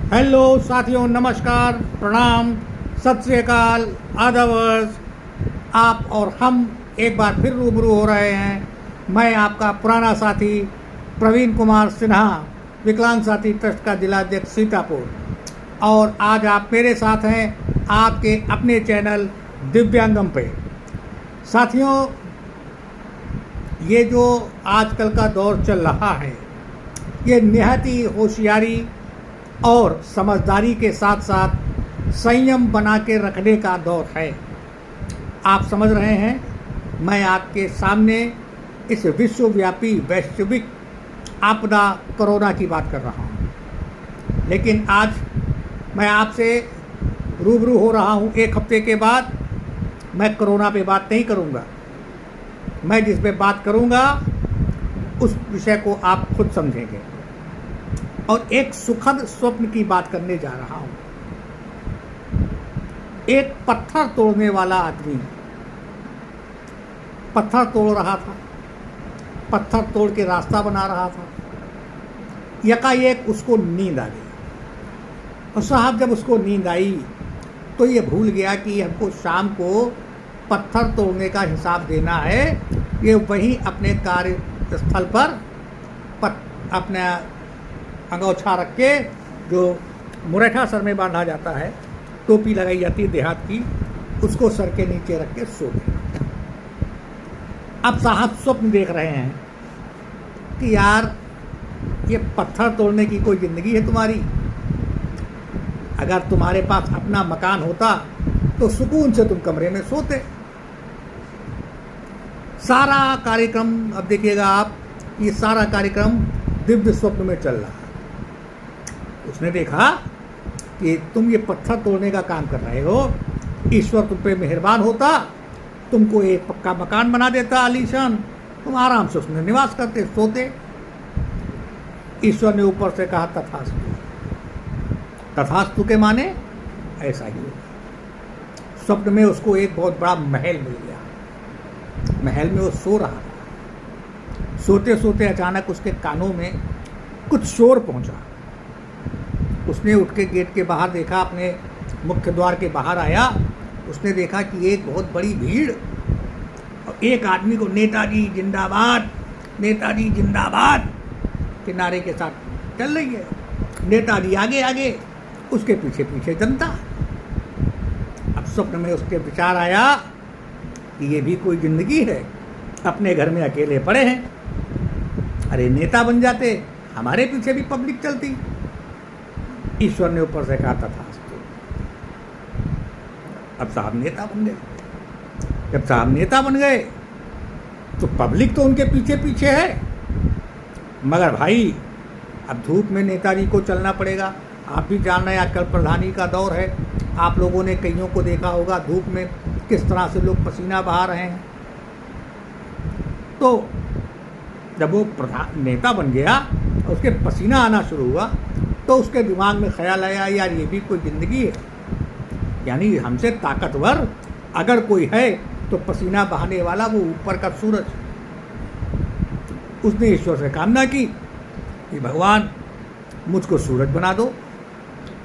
Hello साथियों, नमस्कार, प्रणाम, सत श्री अकाल, आदावर्स। आप और हम एक बार फिर रूबरू हो रहे हैं। मैं आपका पुराना साथी प्रवीण कुमार सिन्हा, विकलांग साथी ट्रस्ट का जिलाध्यक्ष सीतापुर। और आज आप मेरे साथ हैं आपके अपने चैनल दिव्यांगम पे। साथियों, ये जो आजकल का दौर चल रहा है, ये निहायत ही होशियारी और समझदारी के साथ साथ संयम बना के रखने का दौर है। आप समझ रहे हैं, मैं आपके सामने इस विश्वव्यापी वैश्विक आपदा कोरोना की बात कर रहा हूँ। लेकिन आज मैं आपसे रूबरू हो रहा हूँ एक हफ्ते के बाद। मैं कोरोना पे बात नहीं करूँगा। मैं जिस पे बात करूँगा उस विषय को आप खुद समझेंगे। और एक सुखद स्वप्न की बात करने जा रहा हूं। एक पत्थर तोड़ने वाला आदमी पत्थर तोड़ रहा था, पत्थर तोड़ के रास्ता बना रहा था। यकाएक उसको नींद आ गई। और साहब, जब उसको नींद आई तो ये भूल गया कि हमको शाम को पत्थर तोड़ने का हिसाब देना है। ये वहीं अपने कार्यस्थल पर अपना अंगोछा रख के, जो मुरेठा सर में बांधा जाता है, टोपी लगाई जाती है देहात की, उसको सर के नीचे रख के सो गए। अब साहब स्वप्न देख रहे हैं कि यार, ये पत्थर तोड़ने की कोई ज़िंदगी है तुम्हारी? अगर तुम्हारे पास अपना मकान होता तो सुकून से तुम कमरे में सोते। सारा कार्यक्रम, अब देखिएगा आप, ये सारा कार्यक्रम दिव्य स्वप्न में चल रहा है। उसने देखा कि तुम ये पत्थर तोड़ने का काम कर रहे हो, ईश्वर तुम पे मेहरबान होता, तुमको एक पक्का मकान बना देता आलीशान, तुम आराम से उसमें निवास करते, सोते। ईश्वर ने ऊपर से कहा तथास्तु। तथास्तु के माने ऐसा ही होगा। स्वप्न में उसको एक बहुत बड़ा महल मिल गया। महल में वो सो रहा था। सोते सोते अचानक उसके कानों में कुछ शोर पहुंचा। उसने उठ के गेट के बाहर देखा, अपने मुख्य द्वार के बाहर आया। उसने देखा कि एक बहुत बड़ी भीड़ और एक आदमी को नेताजी जिंदाबाद, नेताजी जिंदाबाद के नारे के साथ चल रही है। नेताजी आगे आगे, उसके पीछे पीछे जनता। अब स्वप्न में उसके विचार आया कि ये भी कोई ज़िंदगी है। अपने घर में अकेले पड़े हैं, अरे नेता बन जाते, हमारे पीछे भी पब्लिक चलती। ईश्वर ने ऊपर से कहा तथास्तु। अब साहब नेता बन गए। जब साहब नेता बन गए तो पब्लिक तो उनके पीछे पीछे है। मगर भाई, अब धूप में नेताजी को चलना पड़ेगा। आप भी जान रहे हैं, आजकल प्रधानी का दौर है। आप लोगों ने कईयों को देखा होगा धूप में किस तरह से लोग पसीना बहा रहे हैं। तो जब वो नेता बन गया और उसके पसीना आना शुरू हुआ तो उसके दिमाग में ख्याल आया, यार ये भी कोई ज़िंदगी है। यानी हमसे ताकतवर अगर कोई है तो पसीना बहाने वाला वो ऊपर का सूरज। उसने ईश्वर से कामना की कि भगवान, मुझको सूरज बना दो,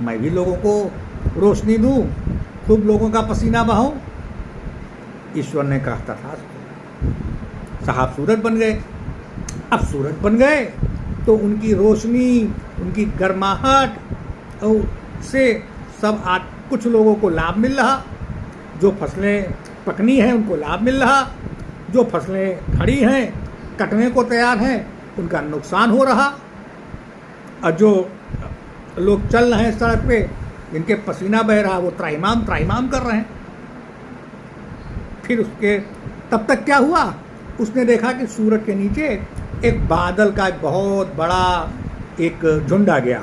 मैं भी लोगों को रोशनी दूँ, खूब लोगों का पसीना बहाऊँ। ईश्वर ने कहा तथास्तु। साहब सूरज बन गए। अब सूरज बन गए तो उनकी रोशनी, उनकी गर्माहट से सब आज कुछ लोगों को लाभ मिल रहा। जो फसलें पकनी हैं उनको लाभ मिल रहा, जो फसलें खड़ी हैं कटने को तैयार हैं उनका नुकसान हो रहा। और जो लोग चल रहे हैं सड़क पे, जिनके पसीना बह रहा, वो त्राहिमाम त्राहिमाम कर रहे हैं। फिर उसके तब तक क्या हुआ, उसने देखा कि सूरज के नीचे एक बादल का एक बहुत बड़ा एक झुंड आ गया।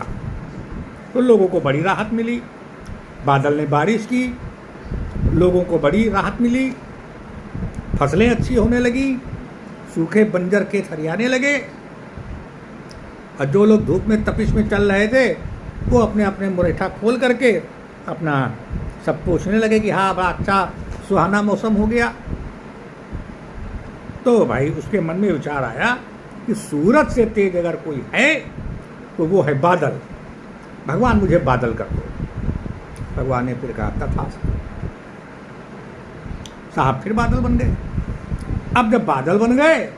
तो लोगों को बड़ी राहत मिली। बादल ने बारिश की, लोगों को बड़ी राहत मिली, फसलें अच्छी होने लगी, सूखे बंजर खेत हरियाने लगे। और जो लोग धूप में तपिश में चल रहे थे वो अपने अपने मुरेठा खोल करके अपना सब पूछने लगे कि हाँ, बड़ा अच्छा सुहाना मौसम हो गया। तो भाई उसके मन में विचार आया कि सूरज से तेज अगर कोई है तो वो है बादल। भगवान मुझे बादल कर दो। भगवान ने फिर कहा तथास्तु। साहब फिर बादल बन गए। अब जब बादल बन गए,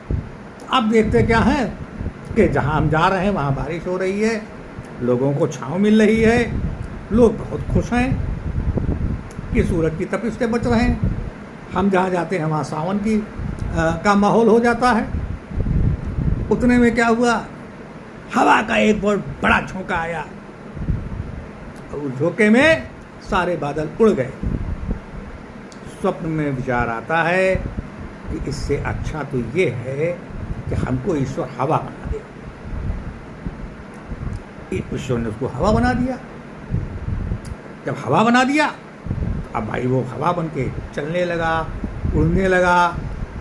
अब देखते क्या है कि जहाँ हम जा रहे हैं वहाँ बारिश हो रही है, लोगों को छाँव मिल रही है, लोग बहुत खुश हैं कि सूरज की तपिश से बच रहे हैं। हम जहाँ जाते हैं वहाँ सावन का माहौल हो जाता है। उतने में क्या हुआ, हवा का एक बहुत बड़ा झोंका आया और उस झोंके में सारे बादल उड़ गए। स्वप्न में विचार आता है कि इससे अच्छा तो ये है कि हमको ईश्वर हवा बना दे। ईश्वर ने उसको हवा बना दिया। जब हवा बना दिया, अब भाई वो हवा बन के चलने लगा, उड़ने लगा,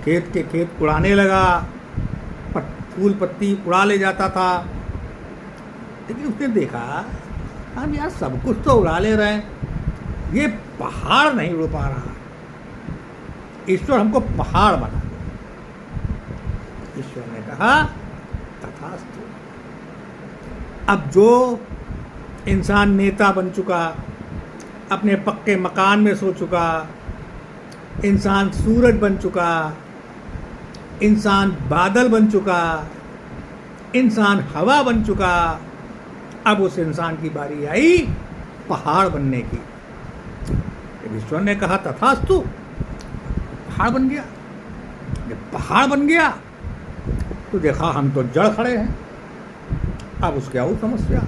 खेत के खेत उड़ाने लगा, फूल पत्ती उड़ा ले जाता था। लेकिन उसने देखा हम यार सब कुछ तो उड़ा ले रहे हैं, ये पहाड़ नहीं उड़ पा रहा। ईश्वर हमको पहाड़ बना दो। ईश्वर ने कहा तथास्तु। अब जो इंसान नेता बन चुका, अपने पक्के मकान में सो चुका, इंसान सूरज बन चुका, इंसान बादल बन चुका, इंसान हवा बन चुका, अब उस इंसान की बारी आई पहाड़ बनने की। ईश्वर ने कहा तथास्तु, पहाड़ बन गया। जब पहाड़ बन गया तो देखा हम तो जड़ खड़े हैं। अब उसकी और समस्या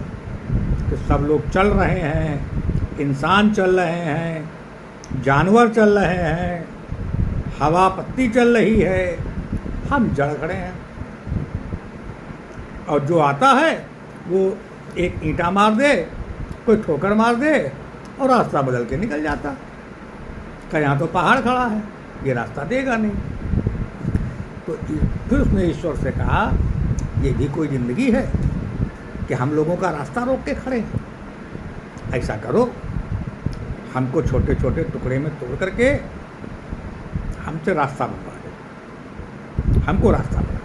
कि सब लोग चल रहे हैं, इंसान चल रहे हैं, जानवर चल रहे हैं, हवा पत्ती चल रही है, हम जड़ खड़े हैं। और जो आता है वो एक ईंटा मार दे, कोई ठोकर मार दे और रास्ता बदल के निकल जाता। क्या यहाँ तो पहाड़ खड़ा है, ये रास्ता देगा नहीं। तो फिर उसने ईश्वर से कहा ये भी कोई ज़िंदगी है कि हम लोगों का रास्ता रोक के खड़े हैं। ऐसा करो, हमको छोटे छोटे टुकड़े में तोड़ करके हमसे रास्ता बनवा दो, हमको रास्ता बना।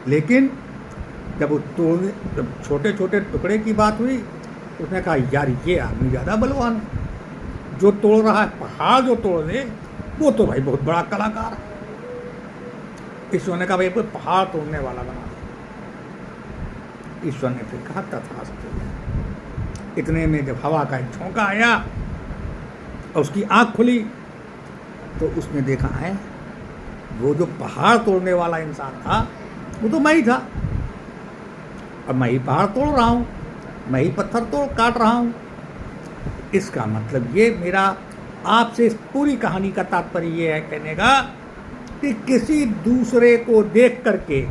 लेकिन जब छोटे छोटे टुकड़े की बात हुई, उसने कहा यार ये आदमी ज़्यादा बलवान है, जो तोड़ रहा है पहाड़ जो तोड़ दे वो तो भाई बहुत बड़ा कलाकार है। ईश्वर ने कहा भाई कोई पहाड़ तोड़ने वाला बना दो। ईश्वर ने फिर कहा तथास्तु। इतने में जब हवा का एक झोंका आया और उसकी आँख खुली तो उसने देखा है वो जो पहाड़ तोड़ने वाला इंसान था वो तो मैं ही था। अब मैं ही पहाड़ तोड़ रहा हूँ, मैं ही पत्थर तोड़ काट रहा हूँ। इसका मतलब ये मेरा आपसे इस पूरी कहानी का तात्पर्य ये है कहने का कि किसी दूसरे को देख करके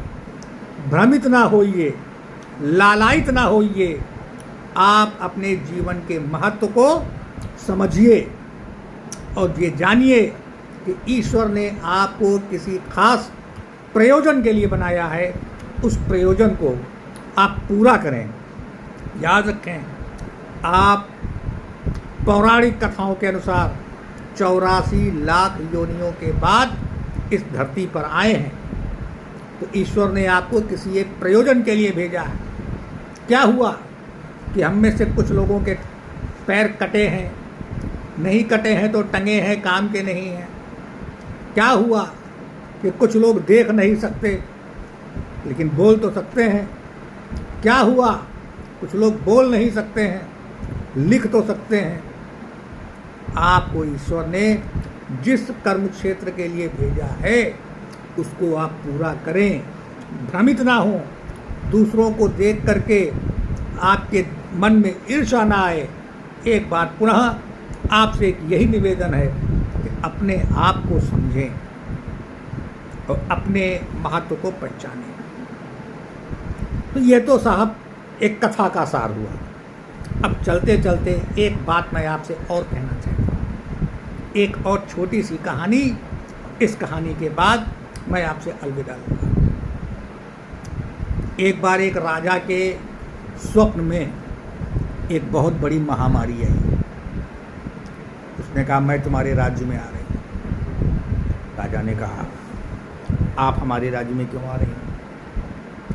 भ्रमित ना होइए, लालायित ना होइए। आप अपने जीवन के महत्व को समझिए और ये जानिए कि ईश्वर ने आपको किसी खास प्रयोजन के लिए बनाया है। उस प्रयोजन को आप पूरा करें। याद रखें, आप पौराणिक कथाओं के अनुसार 84 लाख योनियों के बाद इस धरती पर आए हैं। तो ईश्वर ने आपको किसी एक प्रयोजन के लिए भेजा है। क्या हुआ कि हम में से कुछ लोगों के पैर कटे हैं, नहीं कटे हैं तो टंगे हैं, काम के नहीं हैं। क्या हुआ कि कुछ लोग देख नहीं सकते लेकिन बोल तो सकते हैं। क्या हुआ कुछ लोग बोल नहीं सकते हैं, लिख तो सकते हैं। आपको ईश्वर ने जिस कर्म क्षेत्र के लिए भेजा है उसको आप पूरा करें, भ्रमित ना हो। दूसरों को देख करके आपके मन में ईर्ष्या ना आए। एक बार पुनः आपसे एक यही निवेदन है कि अपने आप को समझें और अपने महत्व को पहचानें। तो ये तो साहब एक कथा का सार हुआ। अब चलते चलते एक बात मैं आपसे और कहना चाहता हूँ, एक और छोटी सी कहानी। इस कहानी के बाद मैं आपसे अलविदा लूँगा। एक बार एक राजा के स्वप्न में एक बहुत बड़ी महामारी आई। उसने कहा मैं तुम्हारे राज्य में आ रही हूँ। राजा ने कहा आप हमारे राज्य में क्यों आ रही हैं?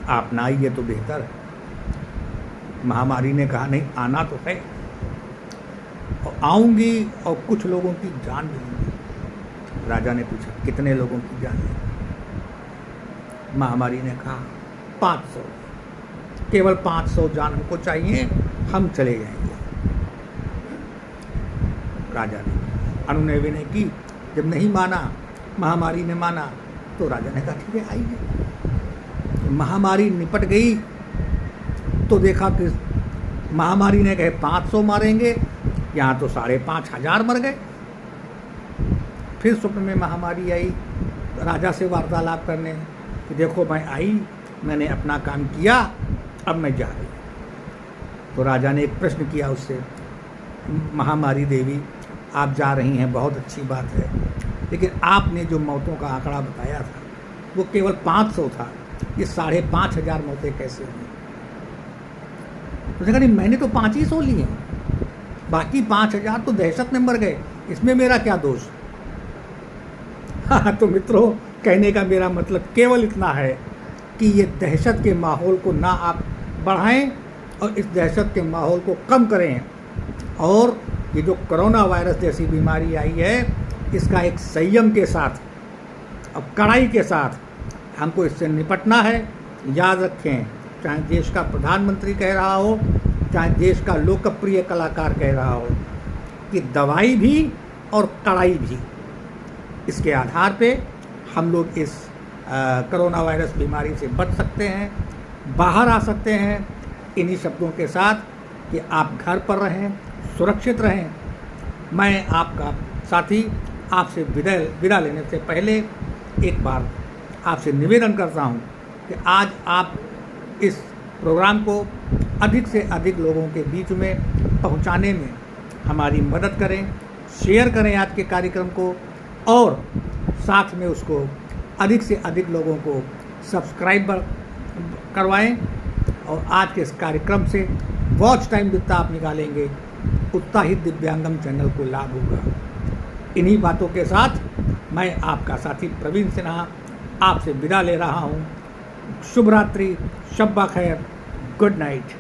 आप ना आइए तो बेहतर है। महामारी ने कहा नहीं, आना तो है और आऊँगी और कुछ लोगों की जान भी लूँगी। राजा ने पूछा कितने लोगों की जान लेंगे? महामारी ने कहा 500, केवल 500 जान हमको चाहिए, हम चले जाएंगे। राजा ने अनुनय विनय की, जब नहीं माना, महामारी ने माना, तो राजा ने कहा ठीक है आइए। महामारी निपट गई तो देखा कि महामारी ने कहे 500 मारेंगे, यहाँ तो 5,500 मर गए। फिर स्वप्न में महामारी आई राजा से वार्तालाप करने कि देखो मैं आई, मैंने अपना काम किया, अब मैं जा रही हूँ। तो राजा ने एक प्रश्न किया उससे, महामारी देवी आप जा रही हैं, बहुत अच्छी बात है, लेकिन आपने जो मौतों का आंकड़ा बताया था वो केवल 500 था, ये 5,500 मौतें कैसे हुई? उसने कहा नहीं, मैंने तो 500 ली हैं, बाकी 5,000 तो दहशत में मर गए, इसमें मेरा क्या दोष? हाँ, तो मित्रों, कहने का मेरा मतलब केवल इतना है कि ये दहशत के माहौल को ना आप बढ़ाएं और इस दहशत के माहौल को कम करें। और ये जो कोरोना वायरस जैसी बीमारी आई है, इसका एक संयम के साथ और कड़ाई के साथ हमको इससे निपटना है। याद रखें, चाहे देश का प्रधानमंत्री कह रहा हो, चाहे देश का लोकप्रिय कलाकार कह रहा हो, कि दवाई भी और कड़ाई भी, इसके आधार पे हम लोग इस कोरोना वायरस बीमारी से बच सकते हैं, बाहर आ सकते हैं। इन्हीं शब्दों के साथ कि आप घर पर रहें, सुरक्षित रहें। मैं आपका साथी आपसे विदा लेने से पहले एक बार आपसे निवेदन करता हूं कि आज आप इस प्रोग्राम को अधिक से अधिक लोगों के बीच में पहुंचाने में हमारी मदद करें, शेयर करें आज के कार्यक्रम को और साथ में उसको अधिक से अधिक लोगों को सब्सक्राइब करवाएं। और आज के इस कार्यक्रम से वॉच टाइम जितना आप निकालेंगे उतना ही दिव्यांगम चैनल को लाभ होगा। इन्हीं बातों के साथ मैं आपका साथी प्रवीण सिन्हा आपसे विदा ले रहा हूँ। शुभ रात्रि, शब्बा खैर, गुड नाइट।